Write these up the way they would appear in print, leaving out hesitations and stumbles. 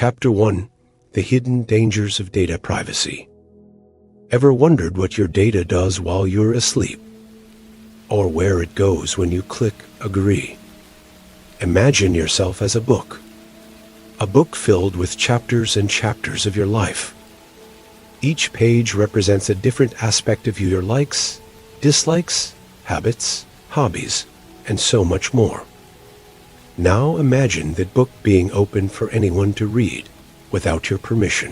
Chapter 1: The Hidden Dangers of Data Privacy. Ever wondered what your data does while you're asleep? Or where it goes when you click agree? Imagine yourself as a book filled with chapters and chapters of your life. Each page represents a different aspect of you, your likes, dislikes, habits, hobbies, and so much more. Now imagine that book being open for anyone to read without your permission.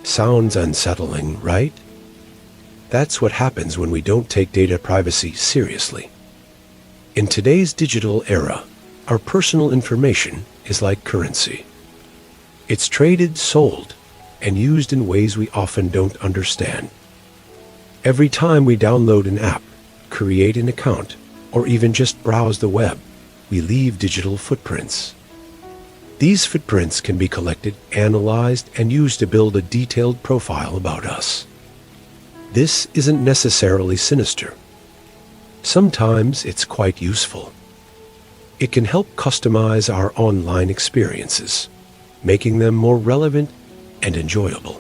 Sounds unsettling, right? That's what happens when we don't take data privacy seriously. In today's digital era, our personal information is like currency. It's traded, sold, and used in ways we often don't understand. Every time we download an app, create an account, or even just browse the web, we leave digital footprints. These footprints can be collected, analyzed, and used to build a detailed profile about us. This isn't necessarily sinister. Sometimes it's quite useful. It can help customize our online experiences, making them more relevant and enjoyable.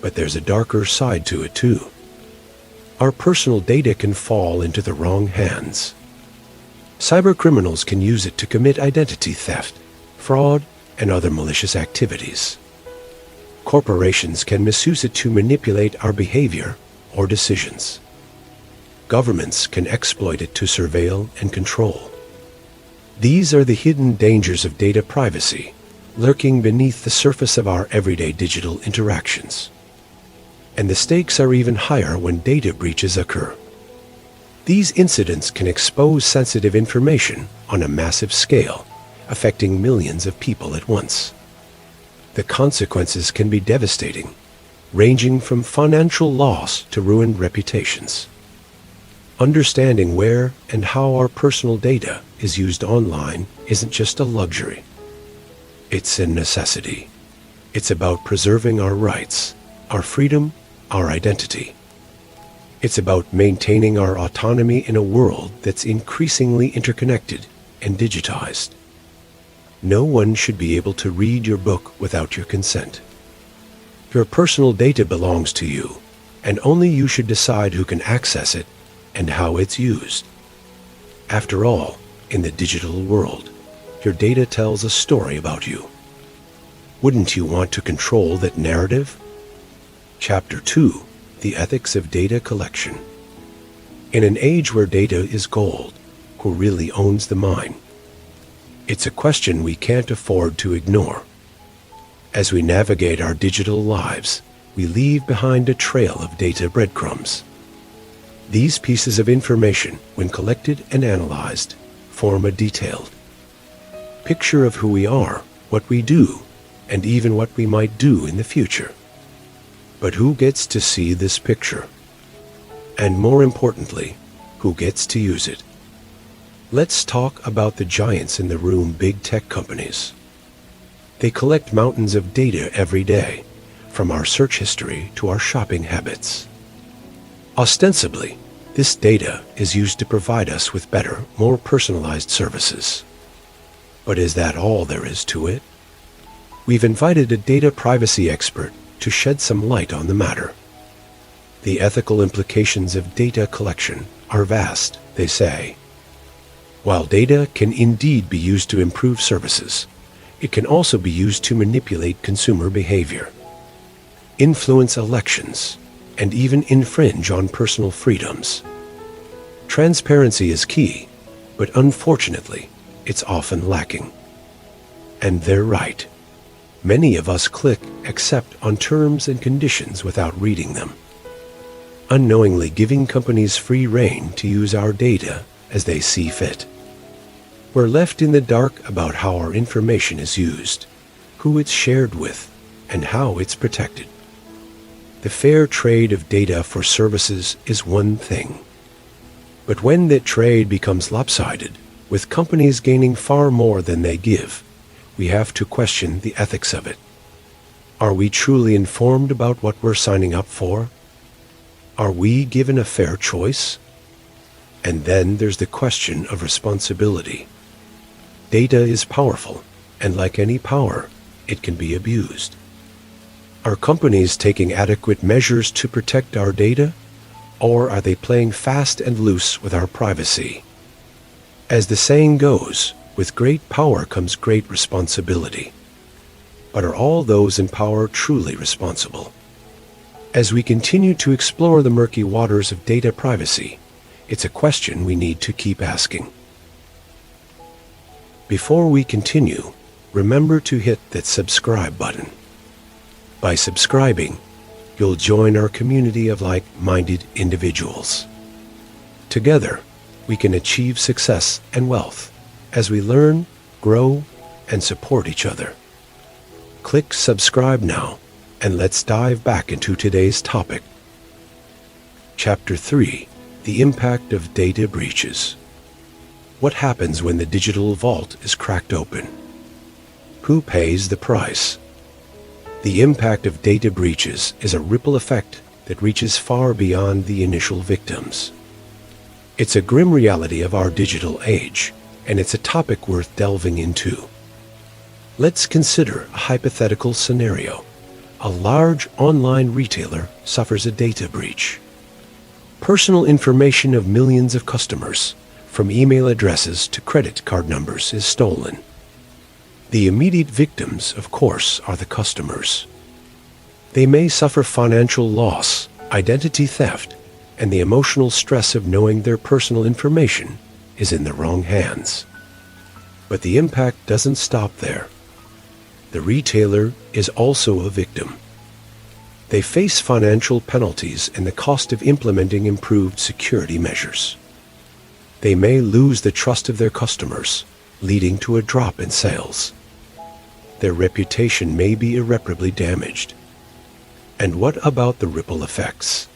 But there's a darker side to it too. Our personal data can fall into the wrong hands. Cybercriminals can use it to commit identity theft, fraud, and other malicious activities. Corporations can misuse it to manipulate our behavior or decisions. Governments can exploit it to surveil and control. These are the hidden dangers of data privacy, lurking beneath the surface of our everyday digital interactions. And the stakes are even higher when data breaches occur. These incidents can expose sensitive information on a massive scale, affecting millions of people at once. The consequences can be devastating, ranging from financial loss to ruined reputations. Understanding where and how our personal data is used online isn't just a luxury. It's a necessity. It's about preserving our rights, our freedom, our identity. It's about maintaining our autonomy in a world that's increasingly interconnected and digitized. No one should be able to read your book without your consent. Your personal data belongs to you, and only you should decide who can access it and how it's used. After all, in the digital world, your data tells a story about you. Wouldn't you want to control that narrative? Chapter 2: The Ethics of Data Collection. In an age where data is gold, who really owns the mine? It's a question we can't afford to ignore. As we navigate our digital lives, we leave behind a trail of data breadcrumbs. These pieces of information, when collected and analyzed, form a detailed picture of who we are, what we do, and even what we might do in the future. But who gets to see this picture? And more importantly, who gets to use it? Let's talk about the giants in the room, big tech companies. They collect mountains of data every day, from our search history to our shopping habits. Ostensibly, this data is used to provide us with better, more personalized services. But is that all there is to it? We've invited a data privacy expert to shed some light on the matter. The ethical implications of data collection are vast, they say. While data can indeed be used to improve services, it can also be used to manipulate consumer behavior, influence elections, and even infringe on personal freedoms. Transparency is key, but unfortunately, it's often lacking. And they're right. Many of us click accept on terms and conditions without reading them, unknowingly giving companies free rein to use our data as they see fit. We're left in the dark about how our information is used, who it's shared with, and how it's protected. The fair trade of data for services is one thing. But when that trade becomes lopsided, with companies gaining far more than they give, we have to question the ethics of it. Are we truly informed about what we're signing up for? Are we given a fair choice? And then there's the question of responsibility. Data is powerful, and like any power, it can be abused. Are companies taking adequate measures to protect our data, or are they playing fast and loose with our privacy? As the saying goes, with great power comes great responsibility. But are all those in power truly responsible? As we continue to explore the murky waters of data privacy, it's a question we need to keep asking. Before we continue, remember to hit that subscribe button. By subscribing, you'll join our community of like-minded individuals. Together, we can achieve success and wealth as we learn, grow, and support each other. Click subscribe now, and let's dive back into today's topic. Chapter 3: The Impact of Data Breaches. What happens when the digital vault is cracked open? Who pays the price? The impact of data breaches is a ripple effect that reaches far beyond the initial victims. It's a grim reality of our digital age, and it's a topic worth delving into. Let's consider a hypothetical scenario. A large online retailer suffers a data breach. Personal information of millions of customers, from email addresses to credit card numbers, is stolen. The immediate victims, of course, are the customers. They may suffer financial loss, identity theft, and the emotional stress of knowing their personal information is in the wrong hands. But the impact doesn't stop there. The retailer is also a victim. They face financial penalties and the cost of implementing improved security measures. They may lose the trust of their customers, leading to a drop in sales. Their reputation may be irreparably damaged. And what about the ripple effects?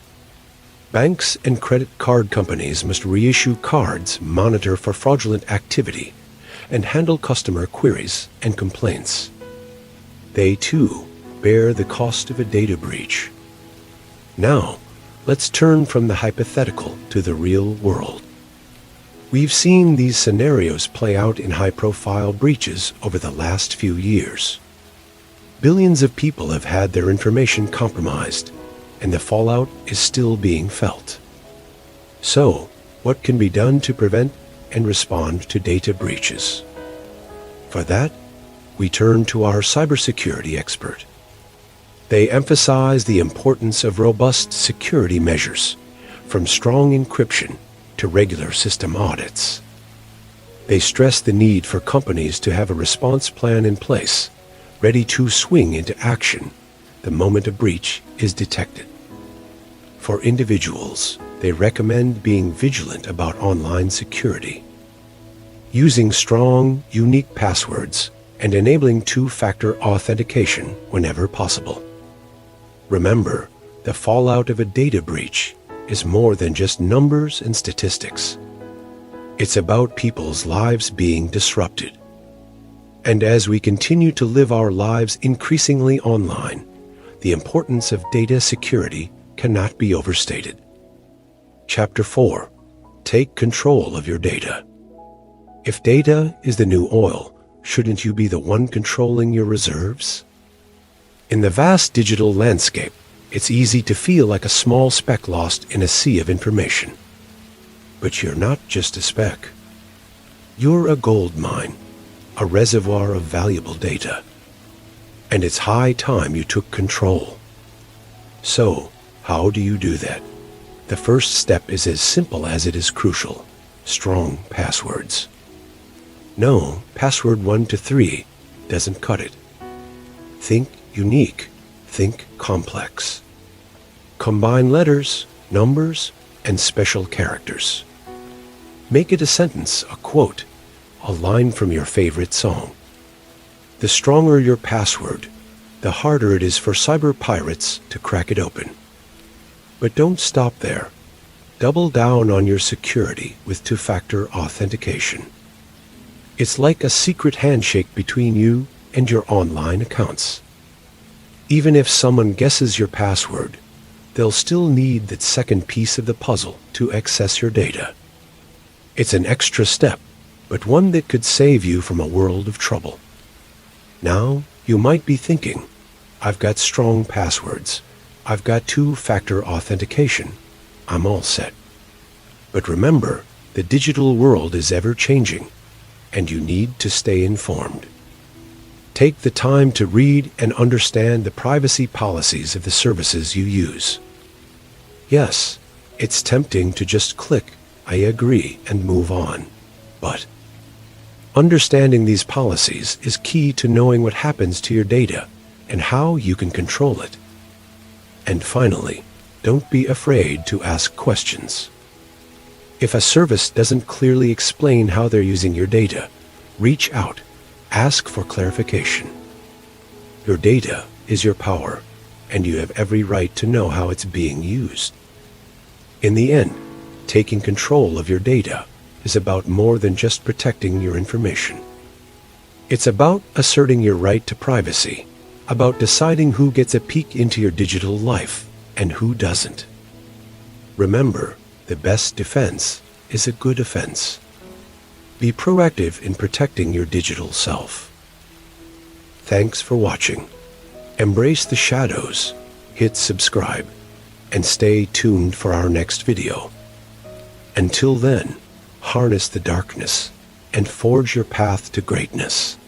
Banks and credit card companies must reissue cards, monitor for fraudulent activity, and handle customer queries and complaints. They, too, bear the cost of a data breach. Now, let's turn from the hypothetical to the real world. We've seen these scenarios play out in high-profile breaches over the last few years. Billions of people have had their information compromised, and the fallout is still being felt. So, what can be done to prevent and respond to data breaches? For that, we turn to our cybersecurity expert. They emphasize the importance of robust security measures, from strong encryption to regular system audits. They stress the need for companies to have a response plan in place, ready to swing into action the moment a breach is detected. For individuals, they recommend being vigilant about online security, using strong, unique passwords, and enabling two-factor authentication whenever possible. Remember, the fallout of a data breach is more than just numbers and statistics. It's about people's lives being disrupted. And as we continue to live our lives increasingly online, the importance of data security cannot be overstated. Chapter 4: Take control of your data. If data is the new oil, shouldn't you be the one controlling your reserves? In the vast digital landscape, it's easy to feel like a small speck lost in a sea of information. But you're not just a speck. You're a gold mine, a reservoir of valuable data. And it's high time you took control. So, how do you do that? The first step is as simple as it is crucial: strong passwords. No, password 1 to 3 doesn't cut it. Think unique, think complex. Combine letters, numbers, and special characters. Make it a sentence, a quote, a line from your favorite song. The stronger your password, the harder it is for cyber pirates to crack it open. But don't stop there. Double down on your security with two-factor authentication. It's like a secret handshake between you and your online accounts. Even if someone guesses your password, they'll still need that second piece of the puzzle to access your data. It's an extra step, but one that could save you from a world of trouble. Now, You might be thinking, I've got strong passwords. I've got two-factor authentication. I'm all set. But remember, the digital world is ever-changing, and you need to stay informed. Take the time to read and understand the privacy policies of the services you use. Yes, it's tempting to just click, I agree, and move on. But understanding these policies is key to knowing what happens to your data and how you can control it. And finally, don't be afraid to ask questions. If a service doesn't clearly explain how they're using your data, reach out. Ask for clarification. Your data is your power, and you have every right to know how it's being used. In the end, taking control of your data is about more than just protecting your information. It's about asserting your right to privacy, about deciding who gets a peek into your digital life and who doesn't. Remember, the best defense is a good offense. Be proactive in protecting your digital self. Thanks for watching. Embrace the shadows, hit subscribe, and stay tuned for our next video. Until then, harness the darkness and forge your path to greatness.